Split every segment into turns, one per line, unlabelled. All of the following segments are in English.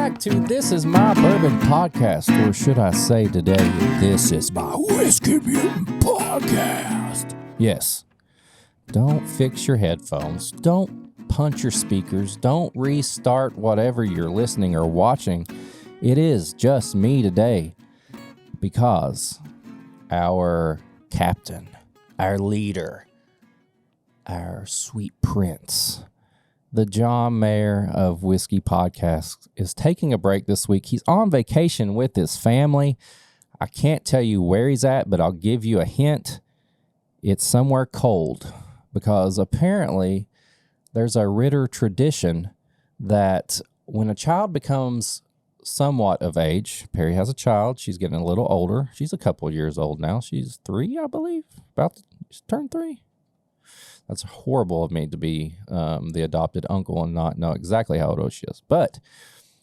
back to This Is My Bourbon Podcast, or should I say today, This Is My WhiskeyMutant Podcast. Yes, don't fix your headphones, don't punch your speakers, don't restart whatever you're listening or watching. It is just me today because our captain, our leader, our sweet prince, the John Mayer of Whiskey Podcast, is taking a break this week. He's on vacation with his family. I can't tell you where he's at, but I'll give you a hint. It's somewhere cold, because apparently there's a Ritter tradition that when a child becomes somewhat of age, Perry has a child, she's getting a little older. She's a couple of years old now. She's 3, I believe, about to turn 3. That's horrible of me to be the adopted uncle and not know exactly how old she is. But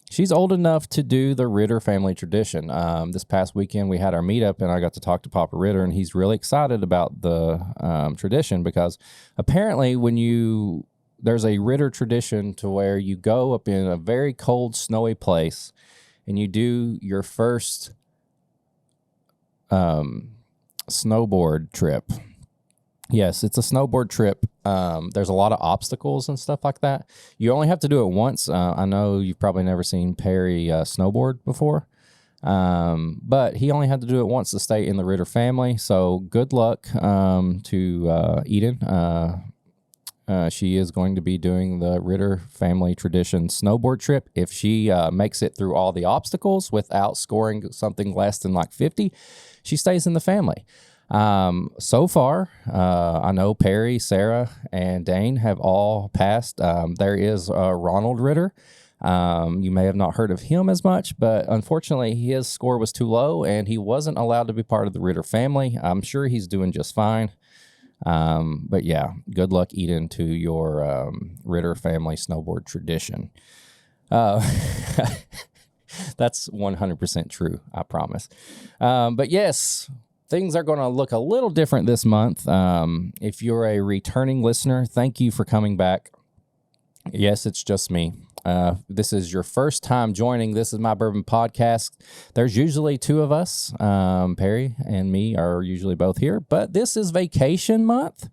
she's old enough to do the Ritter family tradition. This past weekend, we had our meetup, and I got to talk to Papa Ritter, and he's really excited about the tradition because apparently there's a Ritter tradition to where you go up in a very cold, snowy place, and you do your first snowboard trip. Yes, it's a snowboard trip. There's a lot of obstacles and stuff like that. You only have to do it once. I know you've probably never seen Perry snowboard before, but he only had to do it once to stay in the Ritter family. So good luck to Eden. She is going to be doing the Ritter family tradition snowboard trip. If she makes it through all the obstacles without scoring something less than like 50, she stays in the family. So far, I know Perry, Sarah, and Dane have all passed. There is Ronald Ritter. You may have not heard of him as much, but unfortunately his score was too low and he wasn't allowed to be part of the Ritter family. I'm sure he's doing just fine. But yeah, good luck, Eden, to your Ritter family snowboard tradition. That's 100% true, I promise. But yes, things are going to look a little different this month. If you're a returning listener, thank you for coming back. Yes, it's just me. This is your first time joining This Is My Bourbon Podcast. There's usually 2 of us. Perry and me are usually both here, but this is vacation month.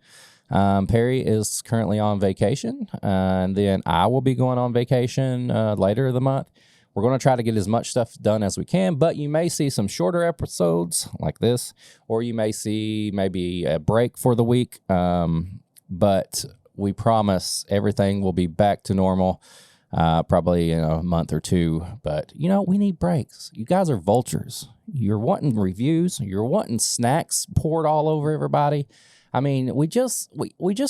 Perry is currently on vacation, and then I will be going on vacation later in the month. We're going to try to get as much stuff done as we can, but you may see some shorter episodes like this, or you may see maybe a break for the week. But we promise everything will be back to normal probably in a month or 2. But, we need breaks. You guys are vultures. You're wanting reviews. You're wanting snacks poured all over everybody. I mean, we just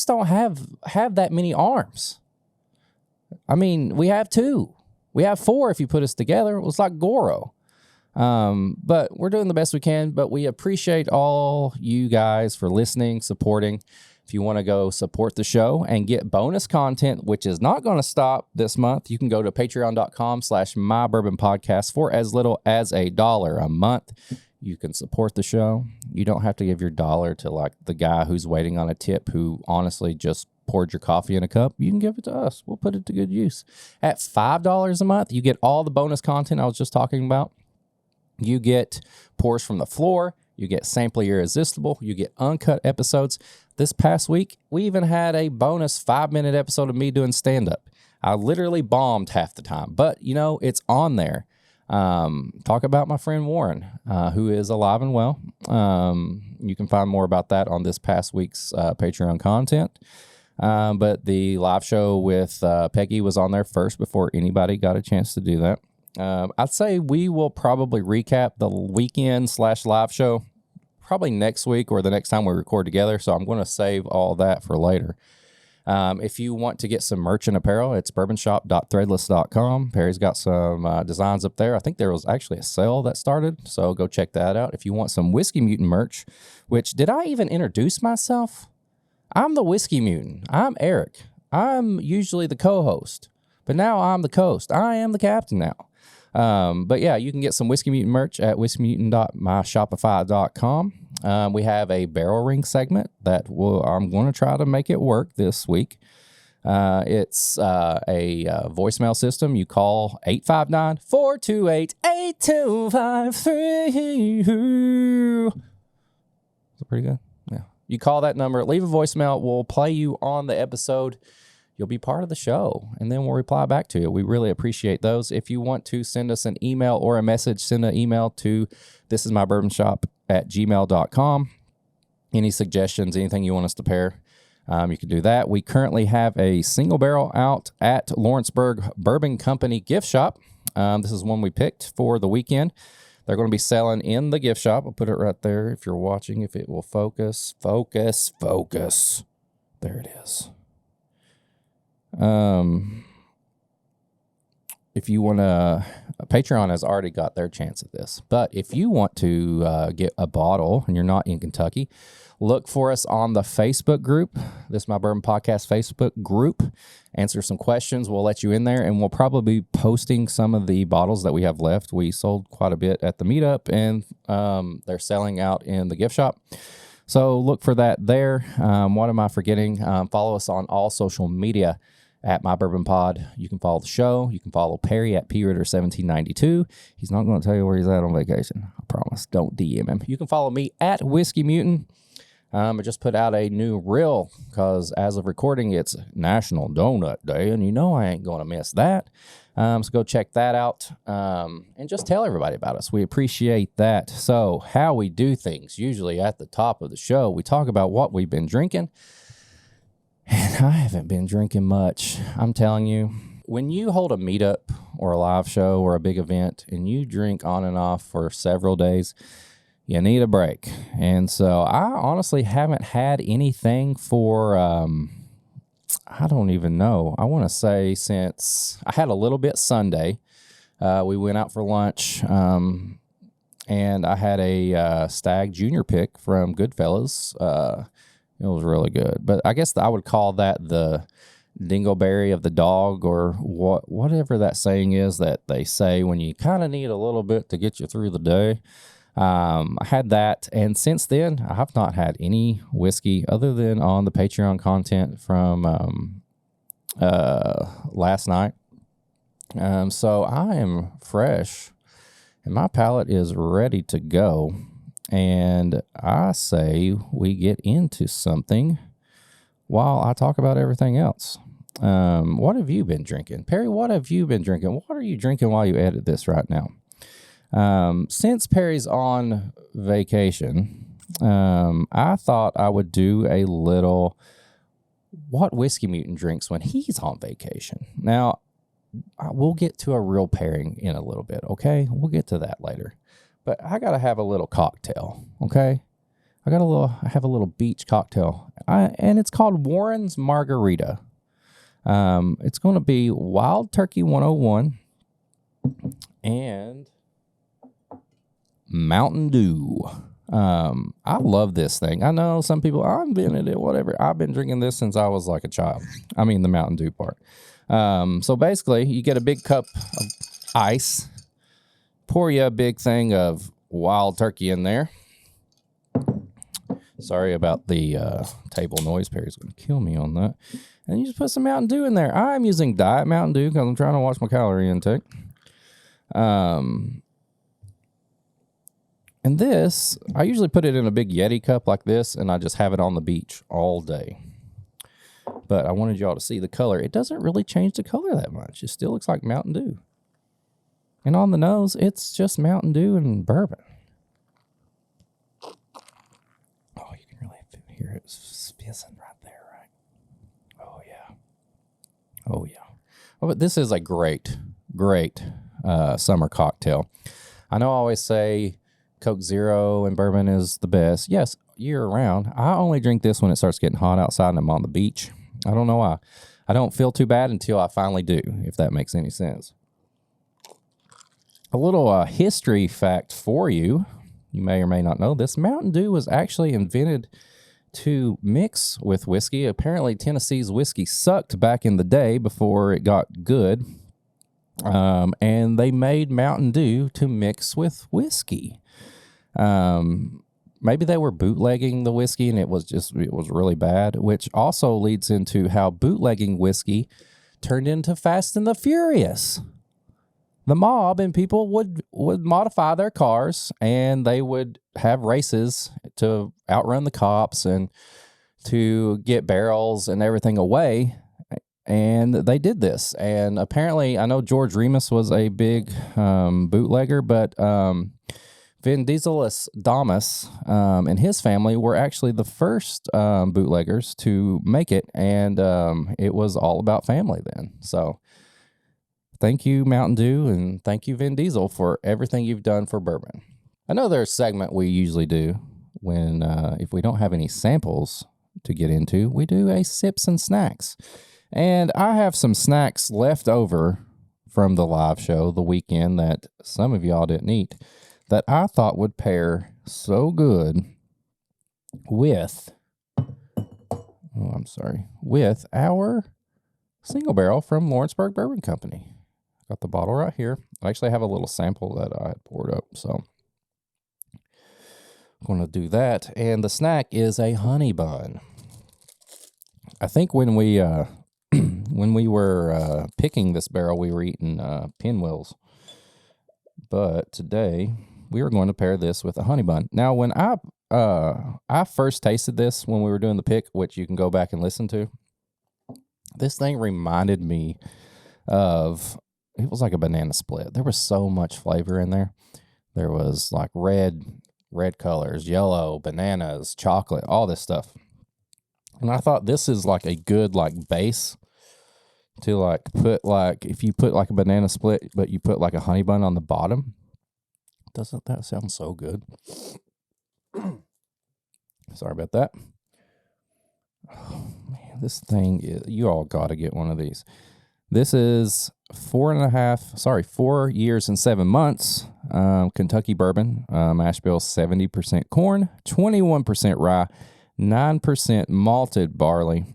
don't have that many arms. I mean, we have 2. We have 4 if you put us together. It was like Goro. But we're doing the best we can. But we appreciate all you guys for listening, supporting. If you want to go support the show and get bonus content, which is not going to stop this month, you can go to patreon.com/mybourbonpodcast for as little as $1 a month. You can support the show. You don't have to give your dollar to like the guy who's waiting on a tip who honestly just poured your coffee in a cup. You can give it to us. We'll put it to good use. At $5 a month, you get all the bonus content I was just talking about. You get Pours from the Floor. You get Sample Irresistible. You get uncut episodes. This past week, we even had a bonus 5-minute episode of me doing stand-up. I literally bombed half the time, but, it's on there. Talk about my friend Warren, who is alive and well. You can find more about that on this past week's Patreon content. But the live show with Peggy was on there first before anybody got a chance to do that. I'd say we will probably recap the weekend/live show probably next week or the next time we record together. So I'm going to save all that for later. If you want to get some merch and apparel, it's bourbonshop.threadless.com. Perry's got some designs up there. I think there was actually a sale that started, so go check that out. If you want some Whiskey Mutant merch, which, did I even introduce myself? I'm the Whiskey Mutant. I'm Eric. I'm usually the co-host, but now I'm the host. I am the captain now. But yeah, you can get some Whiskey Mutant merch at whiskeymutant.myshopify.com. We have a barrel ring segment that I'm going to try to make it work this week. It's a voicemail system. You call 859-428-8253. Is that pretty good? Yeah. You call that number, leave a voicemail. We'll play you on the episode. You'll be part of the show, and then we'll reply back to you. We really appreciate those. If you want to send us an email or a message, send an email to thisismybourbonshop@gmail.com. Any suggestions, anything you want us to pair, you can do that. We currently have a single barrel out at Lawrenceburg Bourbon Company gift shop. This is one we picked for the weekend. They're going to be selling in the gift shop. I'll put it right there if you're watching, if it will focus. Focus. There it is. If you want to, Patreon has already got their chance at this. But if you want to get a bottle and you're not in Kentucky, look for us on the Facebook group, This My Bourbon Podcast Facebook group. Answer some questions. We'll let you in there, and we'll probably be posting some of the bottles that we have left. We sold quite a bit at the meetup, and they're selling out in the gift shop. So look for that there. What am I forgetting? Follow us on all social media at My Bourbon Pod. You can follow the show. You can follow Perry at PRitter1792. He's not going to tell you where he's at on vacation. I promise. Don't DM him. You can follow me at WhiskeyMutant. I just put out a new reel because as of recording, it's National Donut Day, and you know I ain't going to miss that. So go check that out and just tell everybody about us. We appreciate that. So how we do things, usually at the top of the show, we talk about what we've been drinking. And I haven't been drinking much. I'm telling you, when you hold a meetup or a live show or a big event and you drink on and off for several days, you need a break. And so I honestly haven't had anything for, I don't even know. I want to say since I had a little bit Sunday. We went out for lunch, and I had a Stag Junior pick from Goodfellas. It was really good. But I guess I would call that the dingleberry of the dog, or whatever that saying is that they say when you kind of need a little bit to get you through the day. I had that, and since then, I have not had any whiskey other than on the Patreon content from last night. So I am fresh, and my palate is ready to go. And I say we get into something while I talk about everything else. What have you been drinking? Perry, what have you been drinking? What are you drinking while you edit this right now? Since Perry's on vacation, I thought I would do a little what WhiskeyMutant drinks when he's on vacation. Now, we'll get to a real pairing in a little bit, okay? We'll get to that later. But I got to have a little cocktail, okay? I have a little beach cocktail. And it's called Warren's Margarita. It's going to be Wild Turkey 101 and Mountain Dew. I love this thing. I know some people, I've been in it, whatever. I've been drinking this since I was like a child. I mean, the Mountain Dew part. So basically, you get a big cup of ice. Pour you a big thing of wild turkey in there. Sorry about the table noise. Perry's going to kill me on that. And you just put some Mountain Dew in there. I'm using Diet Mountain Dew because I'm trying to watch my calorie intake. And this, I usually put it in a big Yeti cup like this, and I just have it on the beach all day. But I wanted y'all to see the color. It doesn't really change the color that much. It still looks like Mountain Dew. And on the nose, it's just Mountain Dew and bourbon. Oh, you can really hear it fizzing right there, right? Oh, yeah. Oh, yeah. Oh, but this is a great summer cocktail. I know I always say Coke Zero and bourbon is the best. Yes, year-round. I only drink this when it starts getting hot outside and I'm on the beach. I don't know why. I don't feel too bad until I finally do, if that makes any sense. A little history fact for you. You may or may not know this. Mountain Dew was actually invented to mix with whiskey. Apparently, Tennessee's whiskey sucked back in the day before it got good. And they made Mountain Dew to mix with whiskey. maybe they were bootlegging the whiskey and it was really bad, which also leads into how bootlegging whiskey turned into Fast and the Furious. The mob and people would modify their cars and they would have races to outrun the cops and to get barrels and everything away. And they did this. And apparently, I know George Remus was a big bootlegger, but Vin Diesel's Damas and his family were actually the first bootleggers to make it. And it was all about family then. So thank you, Mountain Dew, and thank you, Vin Diesel, for everything you've done for bourbon. Another segment we usually do when, if we don't have any samples to get into, we do a sips and snacks. And I have some snacks left over from the live show the weekend that some of y'all didn't eat that I thought would pair so good with, with our single barrel from Lawrenceburg Bourbon Company. Got the bottle right here. I actually have a little sample that I had poured up, so I'm going to do that. And the snack is a honey bun. I think when we were picking this barrel, we were eating pinwheels. But today, we are going to pair this with a honey bun. Now, when I first tasted this when we were doing the pick, which you can go back and listen to, this thing reminded me of, it was like a banana split. There was so much flavor in there. There was like red colors, yellow, bananas, chocolate, all this stuff. And I thought this is like a good like base to like put like, if you put like a banana split, but you put like a honey bun on the bottom. Doesn't that sound so good? Sorry about that. Oh man, this thing is, you all got to get one of these. This is 4 years and 7 months. Kentucky bourbon, mash bill 70% corn, 21% rye, 9% malted barley.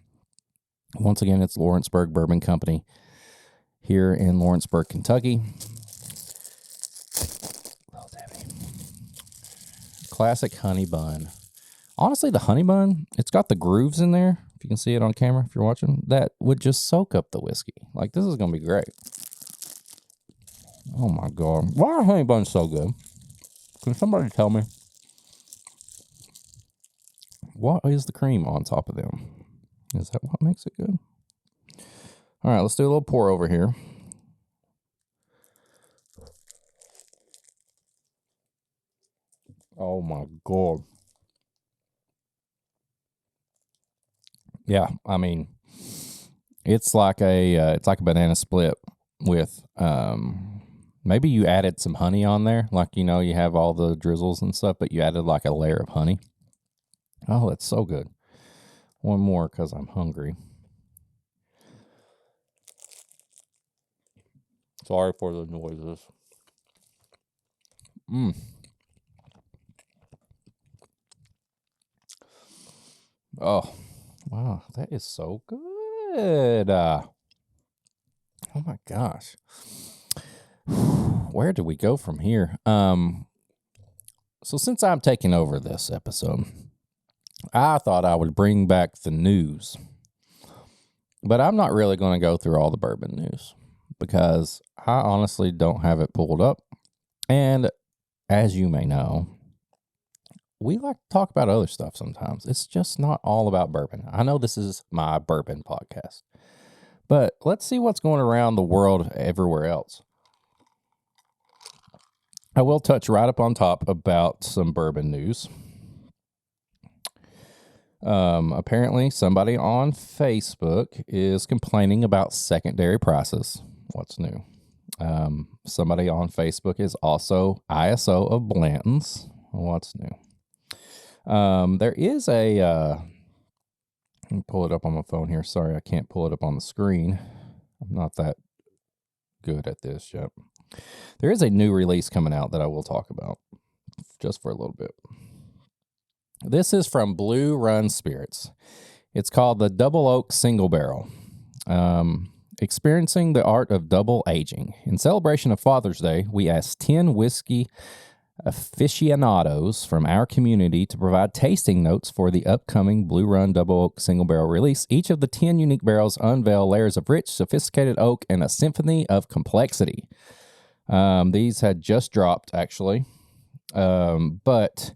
Once again, it's Lawrenceburg Bourbon Company here in Lawrenceburg, Kentucky. Classic honey bun. Honestly, the honey bun, it's got the grooves in there. If you can see it on camera, if you're watching, that would just soak up the whiskey. Like, this is going to be great. Oh my God. Why are honey buns so good? Can somebody tell me? What is the cream on top of them? Is that what makes it good? All right, let's do a little pour over here. Oh my God. Yeah, I mean, it's like a banana split with maybe you added some honey on there, like you have all the drizzles and stuff, but you added like a layer of honey. Oh, it's so good. One more because I'm hungry. Sorry for the noises. Oh, wow, that is so good. Oh my gosh. Where do we go from here? So since I'm taking over this episode, I thought I would bring back the news. But I'm not really going to go through all the bourbon news because I honestly don't have it pulled up. And as you may know, we like to talk about other stuff sometimes. It's just not all about bourbon. I know this is my bourbon podcast, but let's see what's going around the world everywhere else. I will touch right up on top about some bourbon news. Apparently somebody on Facebook is complaining about secondary prices. What's new? Somebody on Facebook is also ISO of Blanton's. What's new? There is a, let me pull it up on my phone here. Sorry, I can't pull it up on the screen. I'm not that good at this yet. There is a new release coming out that I will talk about just for a little bit. This is from Blue Run Spirits. It's called the Double Oak Single Barrel. Experiencing the art of double aging. In celebration of Father's Day, we asked 10 whiskey aficionados from our community to provide tasting notes for the upcoming Blue Run Double Oak Single Barrel release. Each of the 10 unique barrels unveil layers of rich, sophisticated oak and a symphony of complexity. These had just dropped, actually. But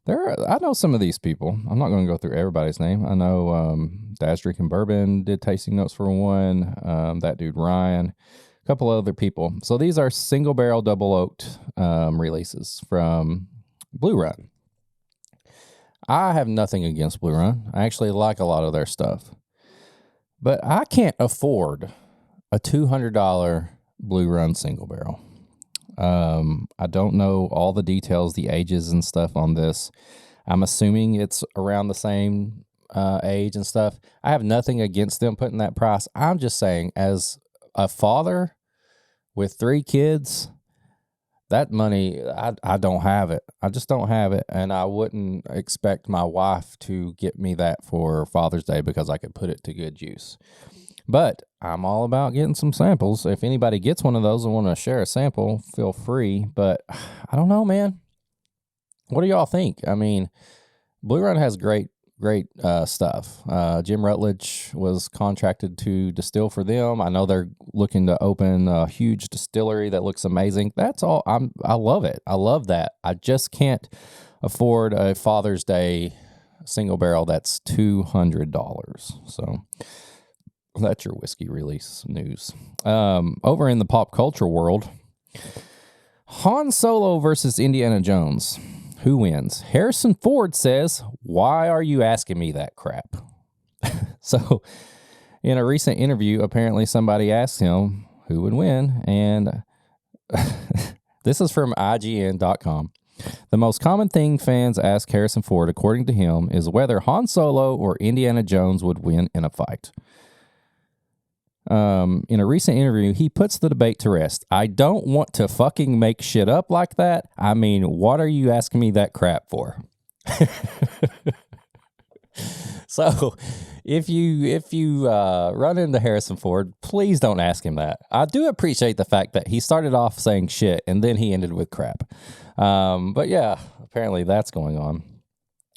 I know some of these people. I'm not going to go through everybody's name. I know Dad's Drinking Bourbon did tasting notes for one. That dude Ryan. Couple other people. So these are single barrel double oaked releases from Blue Run. I have nothing against Blue Run. I actually like a lot of their stuff. But I can't afford a $200 Blue Run single barrel. I don't know all the details, the ages and stuff on this. I'm assuming it's around the same age and stuff. I have nothing against them putting that price. I'm just saying, as a father with 3 kids, that money, I don't have it. I just don't have it. And I wouldn't expect my wife to get me that for Father's Day because I could put it to good use. But I'm all about getting some samples. If anybody gets one of those and want to share a sample, feel free. But I don't know, man. What do y'all think? I mean, Blue Run has great stuff. Jim Rutledge was contracted to distill for them. I know they're looking to open a huge distillery that looks amazing. That's all. I love it. I love that. I just can't afford a Father's Day single barrel that's $200. So that's your whiskey release news. Over in the pop culture world, Han Solo versus Indiana Jones. Who wins? Harrison Ford says, "Why are you asking me that crap?" So, in a recent interview, apparently somebody asked him who would win, and this is from IGN.com. The most common thing fans ask Harrison Ford, according to him, is whether Han Solo or Indiana Jones would win in a fight. In a recent interview, he puts the debate to rest. "I don't want to fucking make shit up like that. I mean, what are you asking me that crap for?" So, if you run into Harrison Ford, please don't ask him that. I do appreciate the fact that he started off saying shit and then he ended with crap. But yeah, apparently that's going on.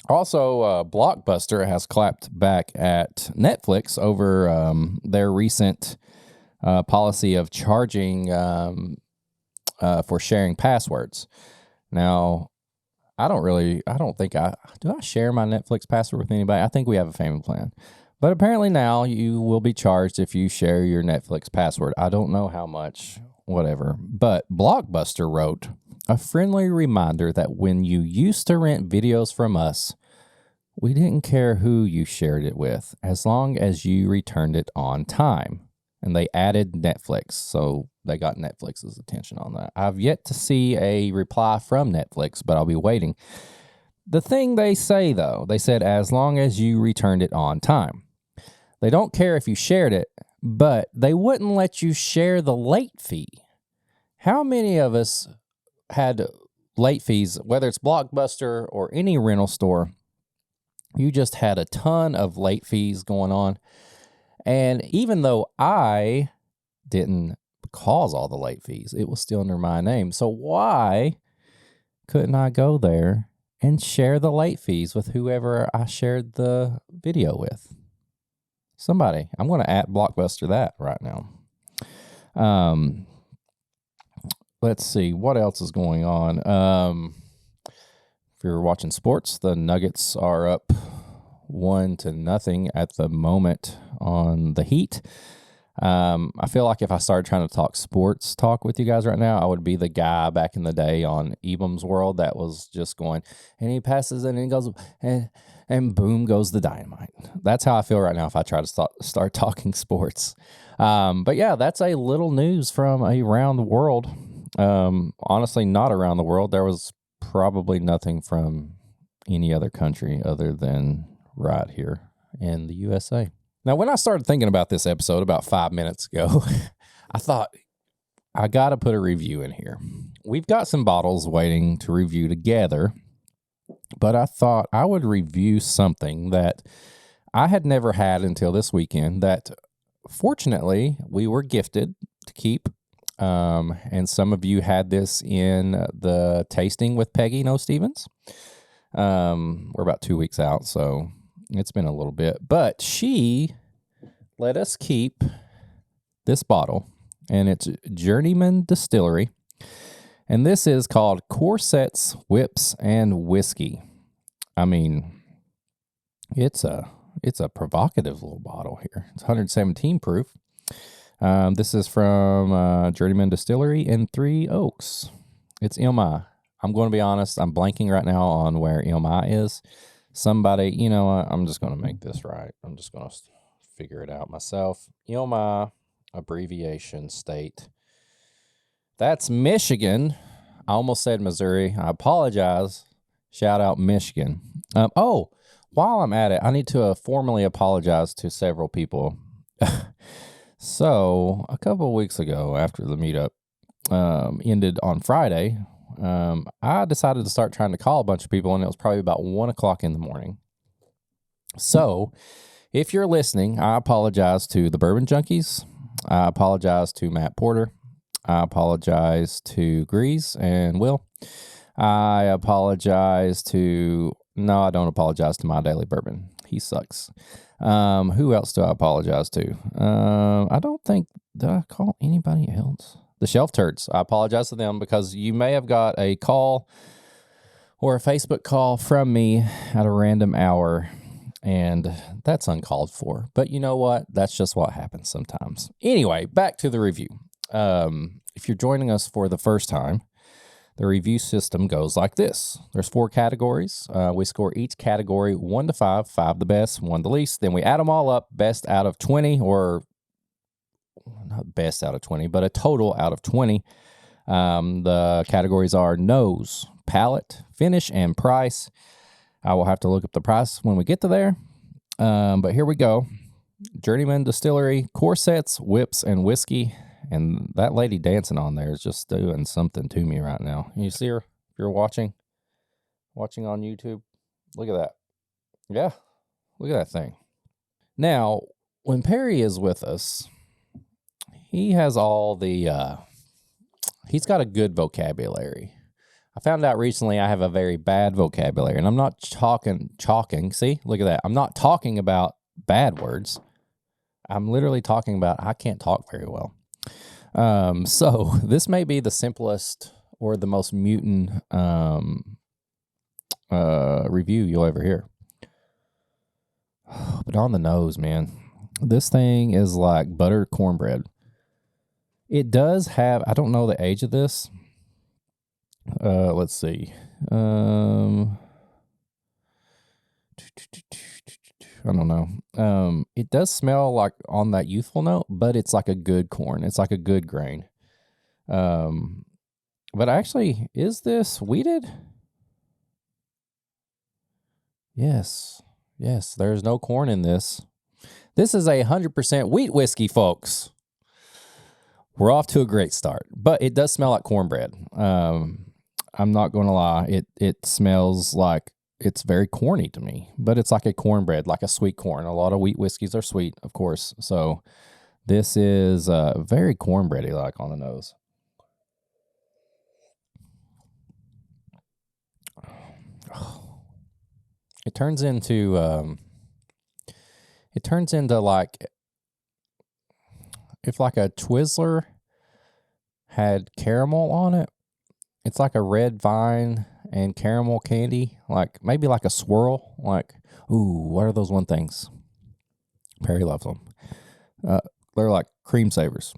Also, Blockbuster has clapped back at Netflix over their recent policy of charging for sharing passwords. Now, do I share my Netflix password with anybody? I think we have a family plan. But apparently now you will be charged if you share your Netflix password. I don't know how much, whatever. But Blockbuster wrote, "A friendly reminder that when you used to rent videos from us, we didn't care who you shared it with, as long as you returned it on time." And they added Netflix, so they got Netflix's attention on that. I've yet to see a reply from Netflix, but I'll be waiting. The thing they say, though, they said, as long as you returned it on time. They don't care if you shared it, but they wouldn't let you share the late fee. How many of us had late fees, whether it's Blockbuster or any rental store? You just had a ton of late fees going on. And even though I didn't cause all the late fees, it was still under my name. So why couldn't I go there and share the late fees with whoever I shared the video with? Somebody, I'm going to at Blockbuster that right now. Let's see, what else is going on? If you're watching sports, the Nuggets are up 1-0 at the moment on the Heat. I feel like if I started trying to talk sports talk with you guys right now, I would be the guy back in the day on Eben's World that was just going, and he passes and he goes, and boom goes the dynamite. That's how I feel right now if I try to start talking sports. But yeah, that's a little news from around the world. Honestly, not around the world. There was probably nothing from any other country other than right here in the USA. Now, when I started thinking about this episode about 5 minutes ago, I thought, I got to put a review in here. We've got some bottles waiting to review together, but I thought I would review something that I had never had until this weekend that, fortunately, we were gifted to keep. And some of you had this in the tasting with Peggy Noe Stevens. We're about 2 weeks out, so it's been a little bit. But she let us keep this bottle, and it's Journeyman Distillery. And this is called Corsets, Whips, and Whiskey. I mean, it's a provocative little bottle here. It's 117 proof. This is from Journeyman Distillery in Three Oaks. It's MI. I'm going to be honest. I'm blanking right now on where MI is. Somebody, you know what? I'm just going to make this right. I'm just going to figure it out myself. MI, abbreviation, state. That's Michigan. I almost said Missouri. I apologize. Shout out Michigan. While I'm at it, I need to formally apologize to several people. So, a couple of weeks ago, after the meetup ended on Friday, I decided to start trying to call a bunch of people, and it was probably about 1 o'clock in the morning. So, if you're listening, I apologize to the Bourbon Junkies. I apologize to Matt Porter. I apologize to Grease and Will. I apologize to... No, I don't apologize to My Daily Bourbon. He sucks. Who else do I apologize to? I don't think... Did I call anybody else? The Shelf Turds. I apologize to them because you may have got a call or a Facebook call from me at a random hour, and that's uncalled for. But you know what? That's just what happens sometimes. Anyway, back to the review. If you're joining us for the first time, the review system goes like this. There's 4 categories. We score each category 1 to 5, 5 the best, 1 the least. Then we add them all up, best out of 20, or not best out of 20, but a total out of 20. The categories are nose, palate, finish, and price. I will have to look up the price when we get to there. But here we go. Journeyman Distillery, Corsets, Whips, and Whiskey. And that lady dancing on there is just doing something to me right now. You see her? If you're watching on YouTube, look at that. Yeah, look at that thing. Now, when Perry is with us, he has all the, he's got a good vocabulary. I found out recently I have a very bad vocabulary, and I'm not talking. See, look at that. I'm not talking about bad words. I'm literally talking about I can't talk very well. So this may be the simplest or the most mutant review you'll ever hear. But on the nose, man, this thing is like buttered cornbread. It does have, I don't know the age of this. Let's see. I don't know. It does smell like on that youthful note, but it's like a good corn. It's like a good grain. But actually, is this wheated? Yes. Yes, there's no corn in this. This is a 100% wheat whiskey, folks. We're off to a great start, but it does smell like cornbread. I'm not going to lie. It smells like it's very corny to me, but it's like a cornbread, like a sweet corn. A lot of wheat whiskeys are sweet, of course. So this is very cornbready like on the nose. It turns into like if like a Twizzler had caramel on it. It's like a red vine and caramel candy, like maybe like a swirl. Like, ooh, what are those one things? Perry loves them. They're like cream savers.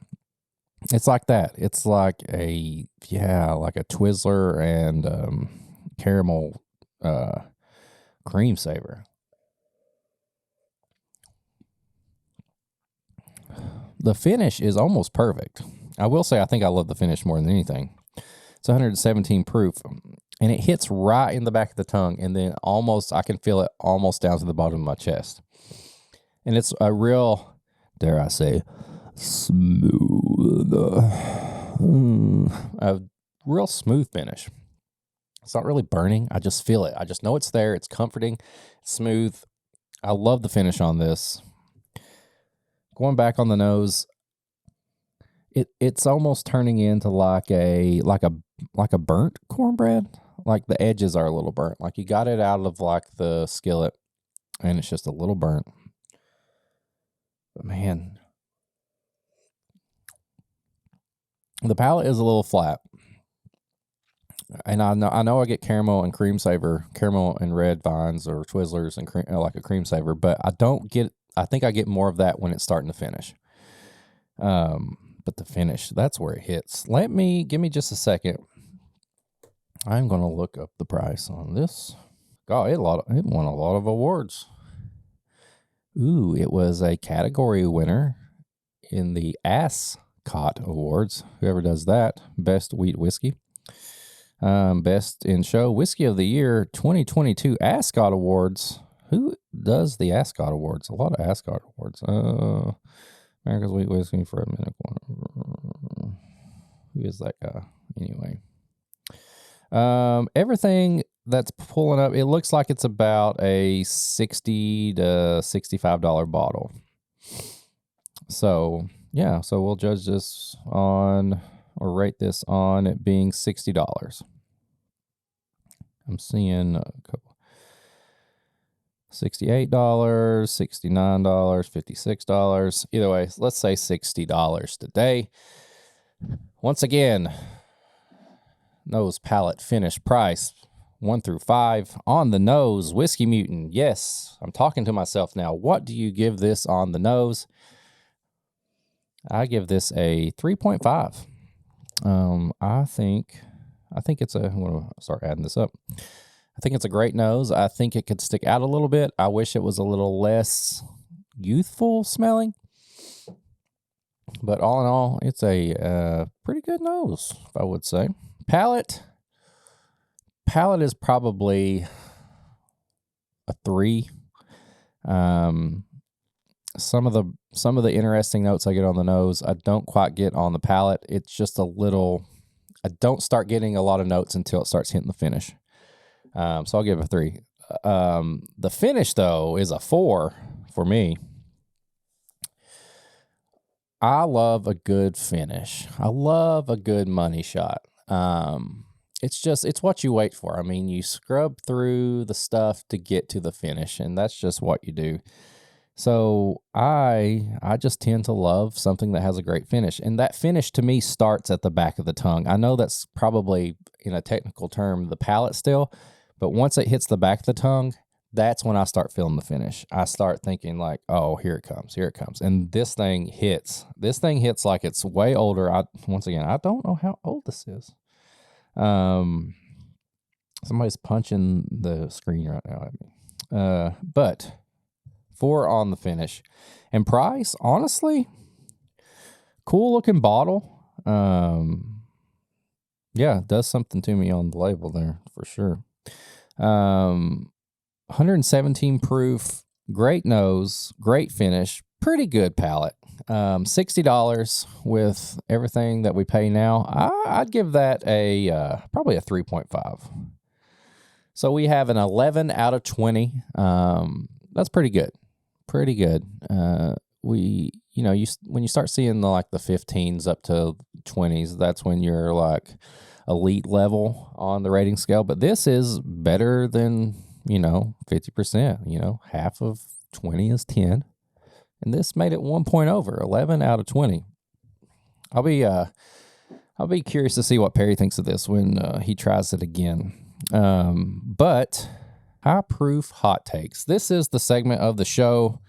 It's like that. It's like a Twizzler and caramel cream saver. The finish is almost perfect. I will say I think I love the finish more than anything. It's 117 proof, and it hits right in the back of the tongue, and then I can feel it almost down to the bottom of my chest. And it's a real, dare I say, smooth, a real smooth finish. It's not really burning. I just feel it. I just know it's there. It's comforting. It's smooth. I love the finish on this. Going back on the nose, it's almost turning into like a burnt cornbread. Like the edges are a little burnt. Like you got it out of like the skillet and it's just a little burnt. But man, the palate is a little flat. And I know I get caramel and cream savor, caramel and red vines or Twizzlers and like a cream savor, but I think I get more of that when it's starting to finish. But the finish, that's where it hits. Give me just a second. I'm going to look up the price on this. God, it won a lot of awards. Ooh, it was a category winner in the Ascot Awards. Whoever does that, Best Wheat Whiskey. Best in Show Whiskey of the Year 2022 Ascot Awards. Who does the Ascot Awards? A lot of Ascot Awards. America's Wheat Whiskey for a minute. Who is that guy? Anyway. Everything that's pulling up, it looks like it's about a $60 to $65 bottle. So, yeah, so we'll judge this on, or rate this on it being $60. I'm seeing a couple. $68, $69, $56. Either way, let's say $60 today. Once again, nose, palate, finish, price, 1 through 5. On the nose, Whiskey Mutant. Yes, I'm talking to myself now. What do you give this on the nose? I give this a 3.5. I think it's I'm going to start adding this up. I think it's a great nose. I think it could stick out a little bit. I wish it was a little less youthful smelling. But all in all, it's a pretty good nose, I would say. Palate is probably a 3. Some of the interesting notes I get on the nose, I don't quite get on the palate. It's just a little. I don't start getting a lot of notes until it starts hitting the finish. So I'll give it a 3. The finish though is a 4 for me. I love a good finish. I love a good money shot. It's what you wait for. I mean, you scrub through the stuff to get to the finish, and that's just what you do. So I just tend to love something that has a great finish, and that finish to me starts at the back of the tongue. I know that's probably, in a technical term, the palate still, but once it hits the back of the tongue, that's when I start feeling the finish. I start thinking like, oh, here it comes. And this thing hits like it's way older. I don't know how old this is. Somebody's punching the screen right now at me. But 4 on the finish. And price, honestly, cool looking bottle. Yeah, it does something to me on the label there for sure. 117 proof, great nose, great finish, pretty good palate. $60 with everything that we pay now. I'd give that probably a 3.5. So we have an 11 out of 20. That's pretty good. Pretty good. When you start seeing the 15s up to 20s, that's when you're like elite level on the rating scale. But this is better than 50%. Half of 20 is 10, and this made it 1 point over. 11 out of 20. I'll be curious to see what Perry thinks of this when he tries it again. But high proof hot takes. This is the segment of the show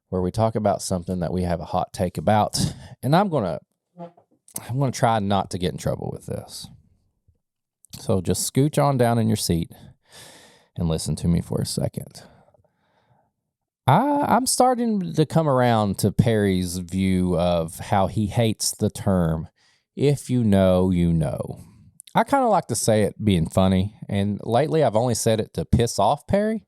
where we talk about something that we have a hot take about, and I'm gonna try not to get in trouble with this. So just scooch on down in your seat and listen to me for a second. I'm starting to come around to Perry's view of how he hates the term, if you know, you know. I kind of like to say it being funny, and lately I've only said it to piss off Perry,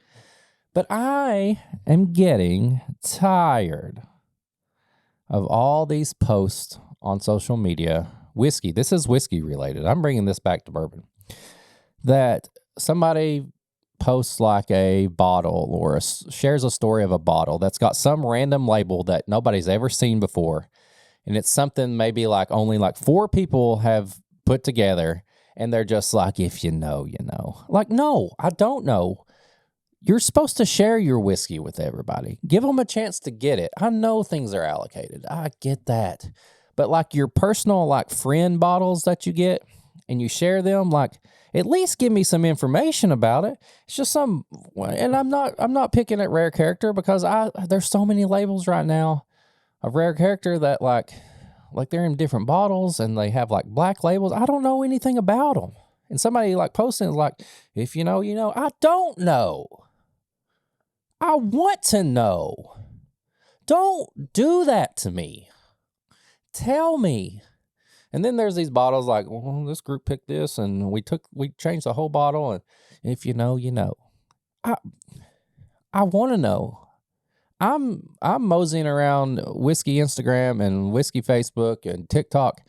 but I am getting tired of all these posts on social media. Whiskey, this is whiskey related. I'm bringing this back to bourbon. That somebody posts like a bottle or shares a story of a bottle that's got some random label that nobody's ever seen before. and it's something maybe like only like 4 people have put together, and they're just like, if you know, you know. Like, no, I don't know. You're supposed to share your whiskey with everybody. Give them a chance to get it. I know things are allocated. I get that. But like your personal like friend bottles that you get and you share them, like at least give me some information about it. It's just some, and I'm not picking at Rare Character because there's so many labels right now of Rare Character that like they're in different bottles and they have like black labels. I don't know anything about them. And somebody like posting is like, if you know, you know. I don't know. I want to know. Don't do that to me. Tell me. And then there's these bottles like, well, this group picked this and we changed the whole bottle, and if you know, you know. I want to know. I'm moseying around whiskey Instagram and whiskey Facebook and TikTok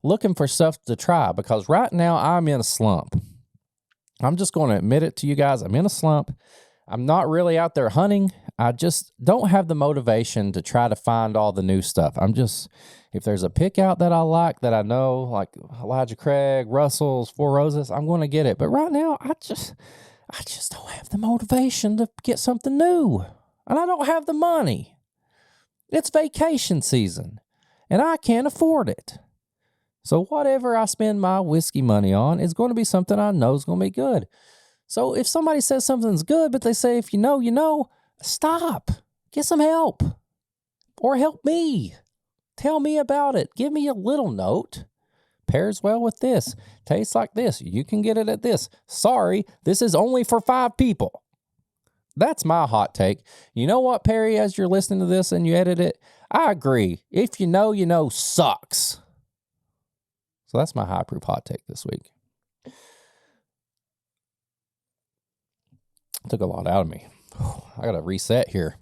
looking for stuff to try because right now I'm in a slump. I'm just going to admit it to you guys. I'm in a slump. I'm not really out there hunting. I just don't have the motivation to try to find all the new stuff. If there's a pick out that I like, that I know, like Elijah Craig, Russell's, Four Roses, I'm going to get it. But right now, I just don't have the motivation to get something new. And I don't have the money. It's vacation season, and I can't afford it. So whatever I spend my whiskey money on is going to be something I know is going to be good. So if somebody says something's good, but they say, if you know, you know, stop. Get some help. Or help me. Tell me about it. Give me a little note. Pairs well with this. Tastes like this. You can get it at this. Sorry, this is only for 5 people. That's my hot take. You know what, Perry, as you're listening to this and you edit it? I agree. If you know, you know sucks. So that's my high proof hot take this week. Took a lot out of me. I got to reset here.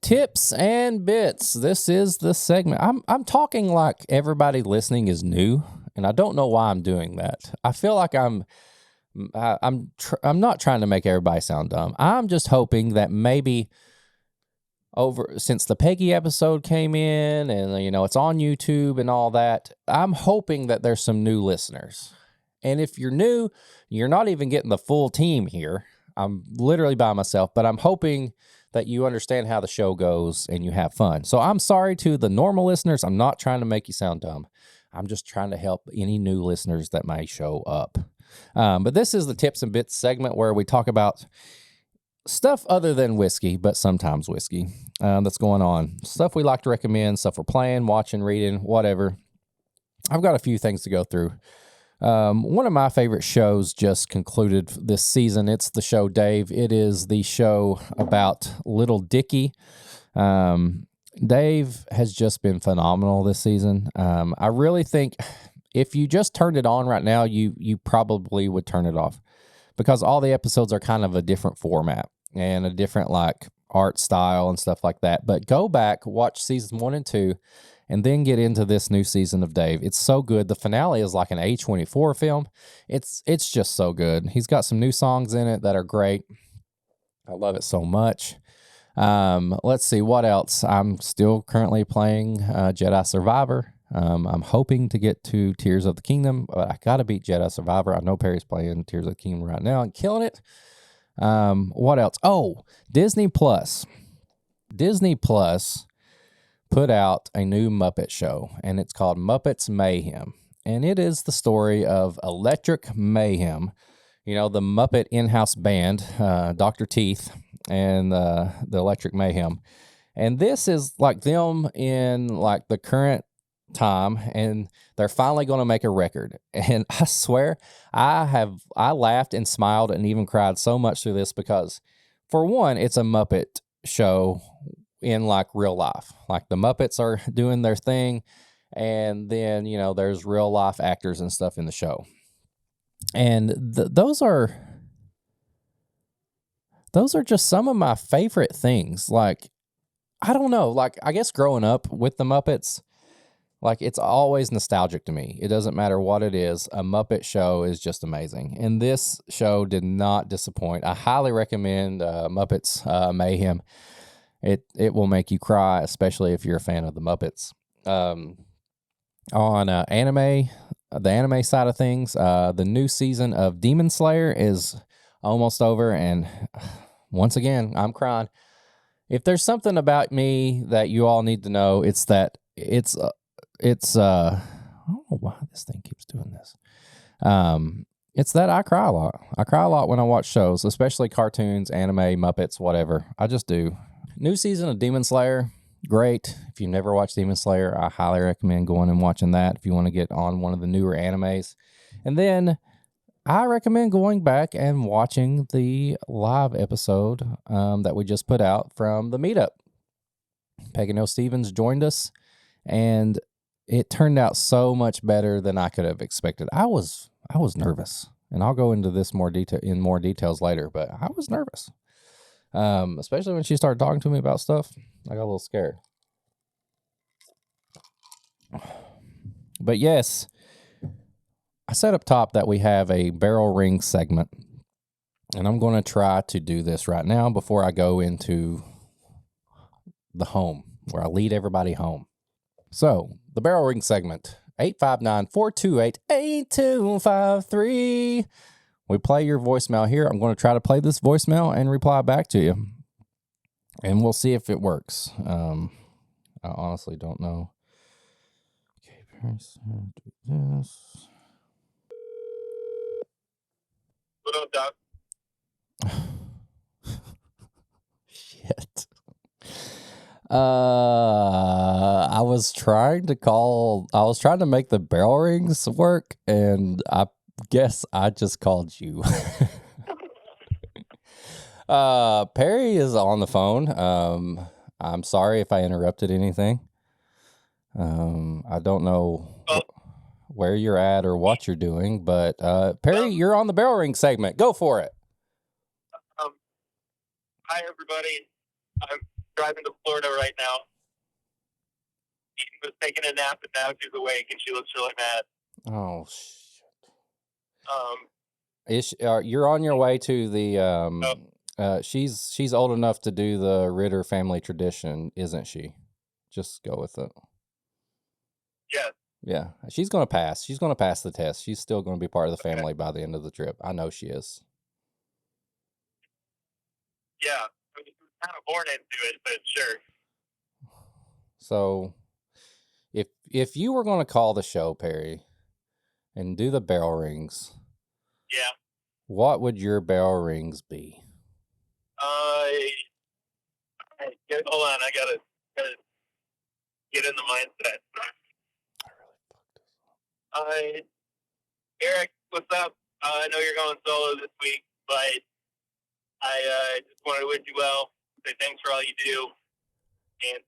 Tips and bits. This is the segment. I'm talking like everybody listening is new, and I don't know why I'm doing that. I feel like I'm not trying to make everybody sound dumb. I'm just hoping that maybe since the Peggy episode came in and, you know, it's on YouTube and all that, I'm hoping that there's some new listeners. And if you're new, you're not even getting the full team here. I'm literally by myself, but I'm hoping that you understand how the show goes and you have fun. So I'm sorry to the normal listeners. I'm not trying to make you sound dumb. I'm just trying to help any new listeners that may show up. But this is the tips and bits segment where we talk about stuff other than whiskey, but sometimes whiskey that's going on. Stuff we like to recommend, stuff we're playing, watching, reading, whatever. I've got a few things to go through. One of my favorite shows just concluded this season. It's the show Dave. It is the show about Little Dicky. Dave has just been phenomenal this season. I really think if you just turned it on right now, you probably would turn it off because all the episodes are kind of a different format and a different like art style and stuff like that. But go back, watch season 1 and 2. And then get into this new season of Dave. It's so good. The finale is like an A24 film. It's just so good. He's got some new songs in it that are great. I love it so much. Let's see, what else? I'm still currently playing Jedi Survivor. I'm hoping to get to Tears of the Kingdom, but I got to beat Jedi Survivor. I know Perry's playing Tears of the Kingdom right now and killing it. What else? Oh, Disney Plus. Disney Plus put out a new Muppet show, and it's called Muppets Mayhem. And it is the story of Electric Mayhem, you know, the Muppet in-house band, Dr. Teeth, and the Electric Mayhem. And this is like them in like the current time, and they're finally going to make a record. And I swear, I laughed and smiled and even cried so much through this because, for one, it's a Muppet show in like real life. Like the Muppets are doing their thing, and then, you know, there's real life actors and stuff in the show. And those are just some of my favorite things. Like, I don't know, like I guess growing up with the Muppets, like it's always nostalgic to me. It doesn't matter what it is. A Muppet show is just amazing. And this show did not disappoint. I highly recommend Muppets Mayhem. It will make you cry, especially if you're a fan of the Muppets. On anime, the anime side of things, the new season of Demon Slayer is almost over, and once again, I'm crying. If there's something about me that you all need to know, it's that it's I don't know why this thing keeps doing this. It's that I cry a lot. I cry a lot when I watch shows, especially cartoons, anime, Muppets, whatever. I just do. New season of Demon Slayer, great. If you've never watched Demon Slayer, I highly recommend going and watching that if you want to get on one of the newer animes. And then I recommend going back and watching the live episode that we just put out from the meetup. Peggy Noe Stevens joined us, and it turned out so much better than I could have expected. I was nervous, and I'll go into this more details later, but I was nervous. Especially when she started talking to me about stuff. I got a little scared. But yes, I said up top that we have a barrel ring segment, and I'm going to try to do this right now before I go into the home, where I lead everybody home. So, the barrel ring segment, 859-428-8253. We play your voicemail here. I'm going to try to play this voicemail and reply back to you. And we'll see if it works. I honestly don't know. Okay, do this.
What up, Doc?
Shit. I was trying to make the barrel rings work, and I guess I just called you. Perry is on the phone. I'm sorry if I interrupted anything. I don't know where you're at or what you're doing, but Perry, you're on the barrel ring segment. Go for it.
Hi, everybody. I'm driving to Florida right now. She was taking a nap, and now she's awake, and she looks really mad.
Oh, shit. You're on your way to the she's old enough to do the Ritter family tradition, isn't she? Just go with it. Yeah, she's going to pass. She's going to pass the test. She's still going to be part of the family by the end of the trip. I know she is.
Yeah, I mean, she was kind of born into it, but sure.
So, if you were going to call the show, Perry, and do the barrel rings,
yeah,
what would your barrel rings be?
Hold on, I gotta get in the mindset. Eric, what's up? I know you're going solo this week, but I just wanted to wish you well. Say thanks for all you do, and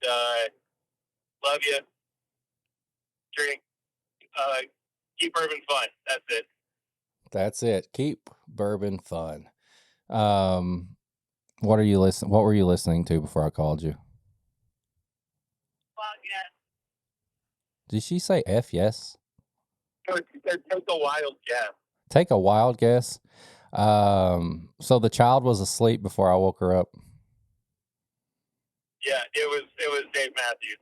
love you. Drink. Keep bourbon fun. That's it.
That's it. Keep bourbon fun. What were you listening to before I called you?
Well, yes.
Did she say F yes?
No, she said take a wild guess.
Take a wild guess. So the child was asleep before I woke her up.
Yeah, it was Dave Matthews.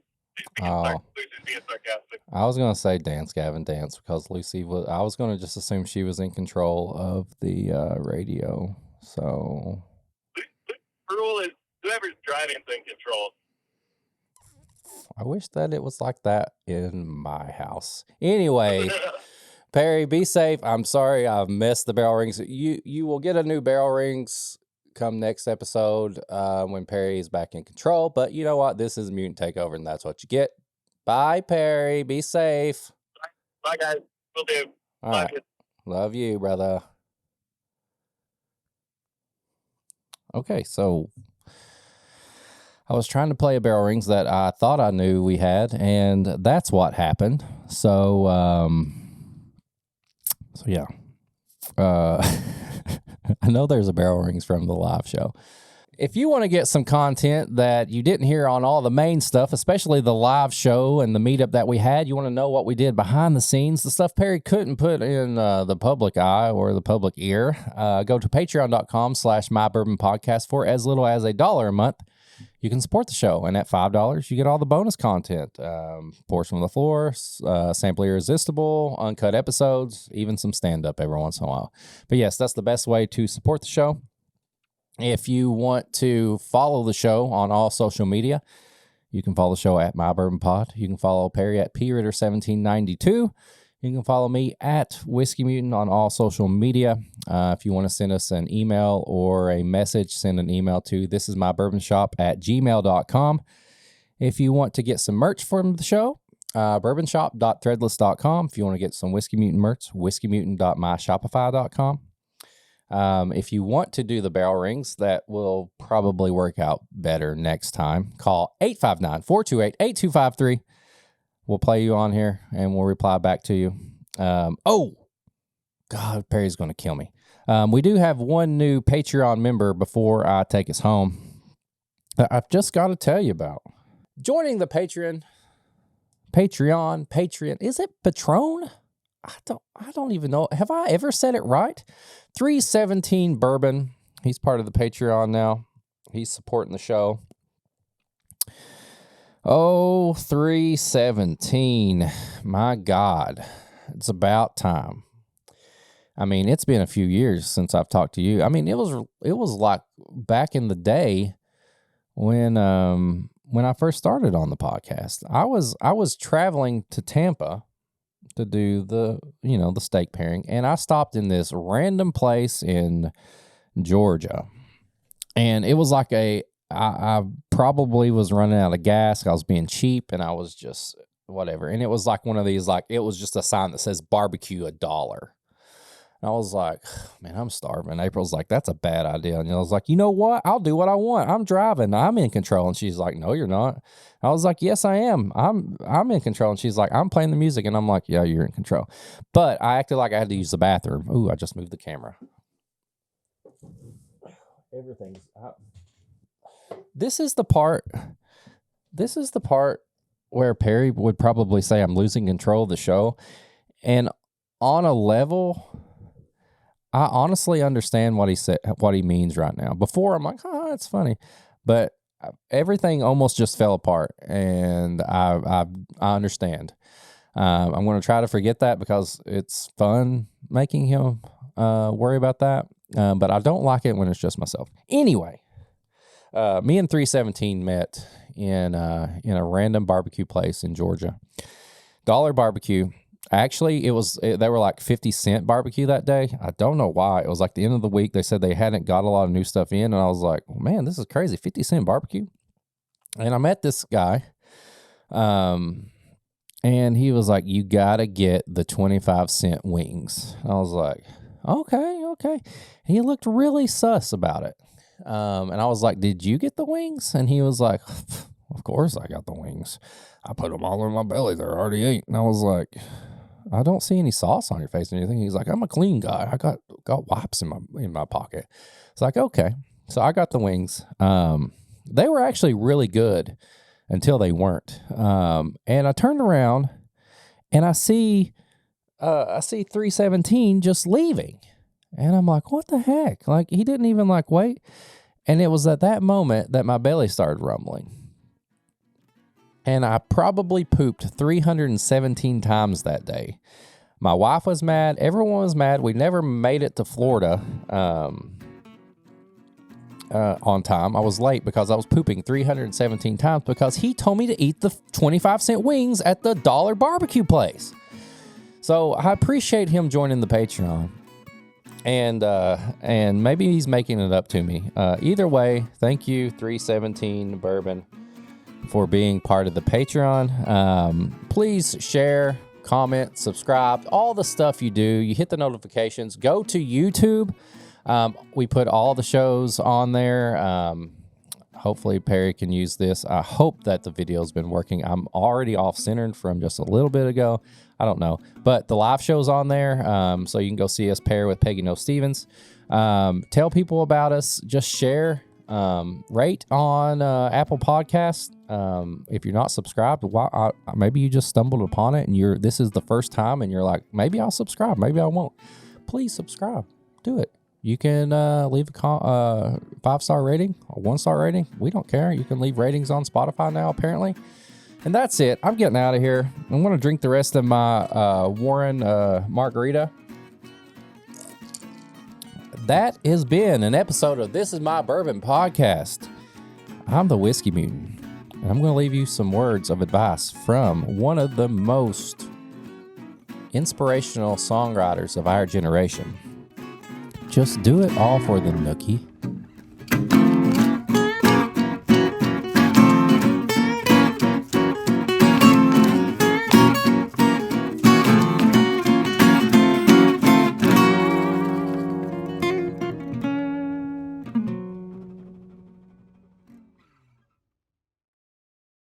Lucy's being sarcastic.
I was gonna say Dance Gavin Dance because Lucy was. I was gonna just assume she was in control of the radio. So
the rule is whoever's driving's in control.
I wish that it was like that in my house. Anyway, Perry, be safe. I'm sorry I've missed the barrel rings. You will get a new barrel rings come next episode when Perry is back in control. But you know what? This is Mutant Takeover, and that's what you get. Bye, Perry. Be safe.
Bye, guys. Will do.
All right. Love you, brother. Okay, so I was trying to play a barrel rings that I thought I knew we had, and that's what happened. So yeah. I know there's a barrel rings from the live show. If you want to get some content that you didn't hear on all the main stuff, especially the live show and the meetup that we had, you want to know what we did behind the scenes, the stuff Perry couldn't put in the public eye or the public ear, go to patreon.com/mybourbonpodcast for as little as $1 a month. you can support the show. And at $5, you get all the bonus content. Portion from the Floor, Sample Irresistible, uncut episodes, even some stand-up every once in a while. But yes, that's the best way to support the show. If you want to follow the show on all social media, you can follow the show at My Bourbon Pod. You can follow Perry at PRitter1792. You can follow me at Whiskey Mutant on all social media. If you want to send us an email or a message, send an email to thisismybourbonshop@gmail.com. If you want to get some merch from the show, bourbonshop.threadless.com. If you want to get some Whiskey Mutant merch, whiskeymutant.myshopify.com. If you want to do the barrel rings, that will probably work out better next time. Call 859-428-8253. We'll play you on here, and we'll reply back to you. Oh, God, Perry's going to kill me. We do have one new Patreon member before I take us home that I've just got to tell you about. Joining the Patreon, is it Patron? I don't even know. Have I ever said it right? 317 Bourbon. He's part of the Patreon now. He's supporting the show. Oh, 317. My God. It's about time. I mean, it's been a few years since I've talked to you. I mean, it was like back in the day when I first started on the podcast. I was traveling to Tampa to do the steak pairing, and I stopped in this random place in Georgia, and it was like I probably was running out of gas. I was being cheap, and I was just whatever. And it was like one of these, like, it was just a sign that says barbecue $1. And I was like, man, I'm starving. April's like, that's a bad idea. And I was like, you know what? I'll do what I want. I'm driving. I'm in control. And she's like, no, you're not. I was like, yes, I am. I'm in control. And she's like, I'm playing the music. And I'm like, yeah, you're in control. But I acted like I had to use the bathroom. Ooh, I just moved the camera. Everything's out. This is the part where Perry would probably say I'm losing control of the show. And on a level, I honestly understand what he means right now. Before, I'm like, oh, that's funny. But everything almost just fell apart, and I understand. I'm going to try to forget that because it's fun making him worry about that. But I don't like it when it's just myself. Anyway, me and 317 met in a random barbecue place in Georgia. Dollar Barbecue. Actually, they were like 50-cent barbecue that day. I don't know why. It was like the end of the week. They said they hadn't got a lot of new stuff in, and I was like, man, this is crazy. 50-cent barbecue. And I met this guy, and he was like, you got to get the 25-cent wings. I was like, okay. He looked really sus about it. And I was like, did you get the wings? And he was like, of course I got the wings. I put them all in my belly. They're already ate. And I was like, I don't see any sauce on your face or anything. He's like, I'm a clean guy. I got wipes in my pocket. It's like, okay. So I got the wings. They were actually really good until they weren't. And I turned around and I see 317 just leaving. And I'm like, what the heck? Like, he didn't even like wait. And it was at that moment that my belly started rumbling. And I probably pooped 317 times that day. My wife was mad. Everyone was mad. We never made it to Florida on time. I was late because I was pooping 317 times because he told me to eat the 25-cent wings at the Dollar Barbecue place. So I appreciate him joining the Patreon. And maybe he's making it up to me. Either way, thank you, 317 Bourbon, for being part of the Patreon. Please share, comment, subscribe, all the stuff you do. You hit the notifications. Go to YouTube. We put all the shows on there. Hopefully Perry can use this. I hope that the video's been working. I'm already off-centered from just a little bit ago. I don't know. But the live show's on there, so you can go see us pair with Peggy Noe Stevens. Tell people about us. Just share. Rate on Apple Podcasts. If you're not subscribed, maybe you just stumbled upon it and this is the first time and you're like, maybe I'll subscribe, maybe I won't. Please subscribe. Do it. You can leave a 5-star rating, a 1-star rating. We don't care. You can leave ratings on Spotify now, apparently. And that's it. I'm getting out of here. I'm going to drink the rest of my Warren margarita. That has been an episode of This Is My Bourbon Podcast. I'm the Whiskey Mutant, and I'm going to leave you some words of advice from one of the most inspirational songwriters of our generation. Just do it all for the nookie.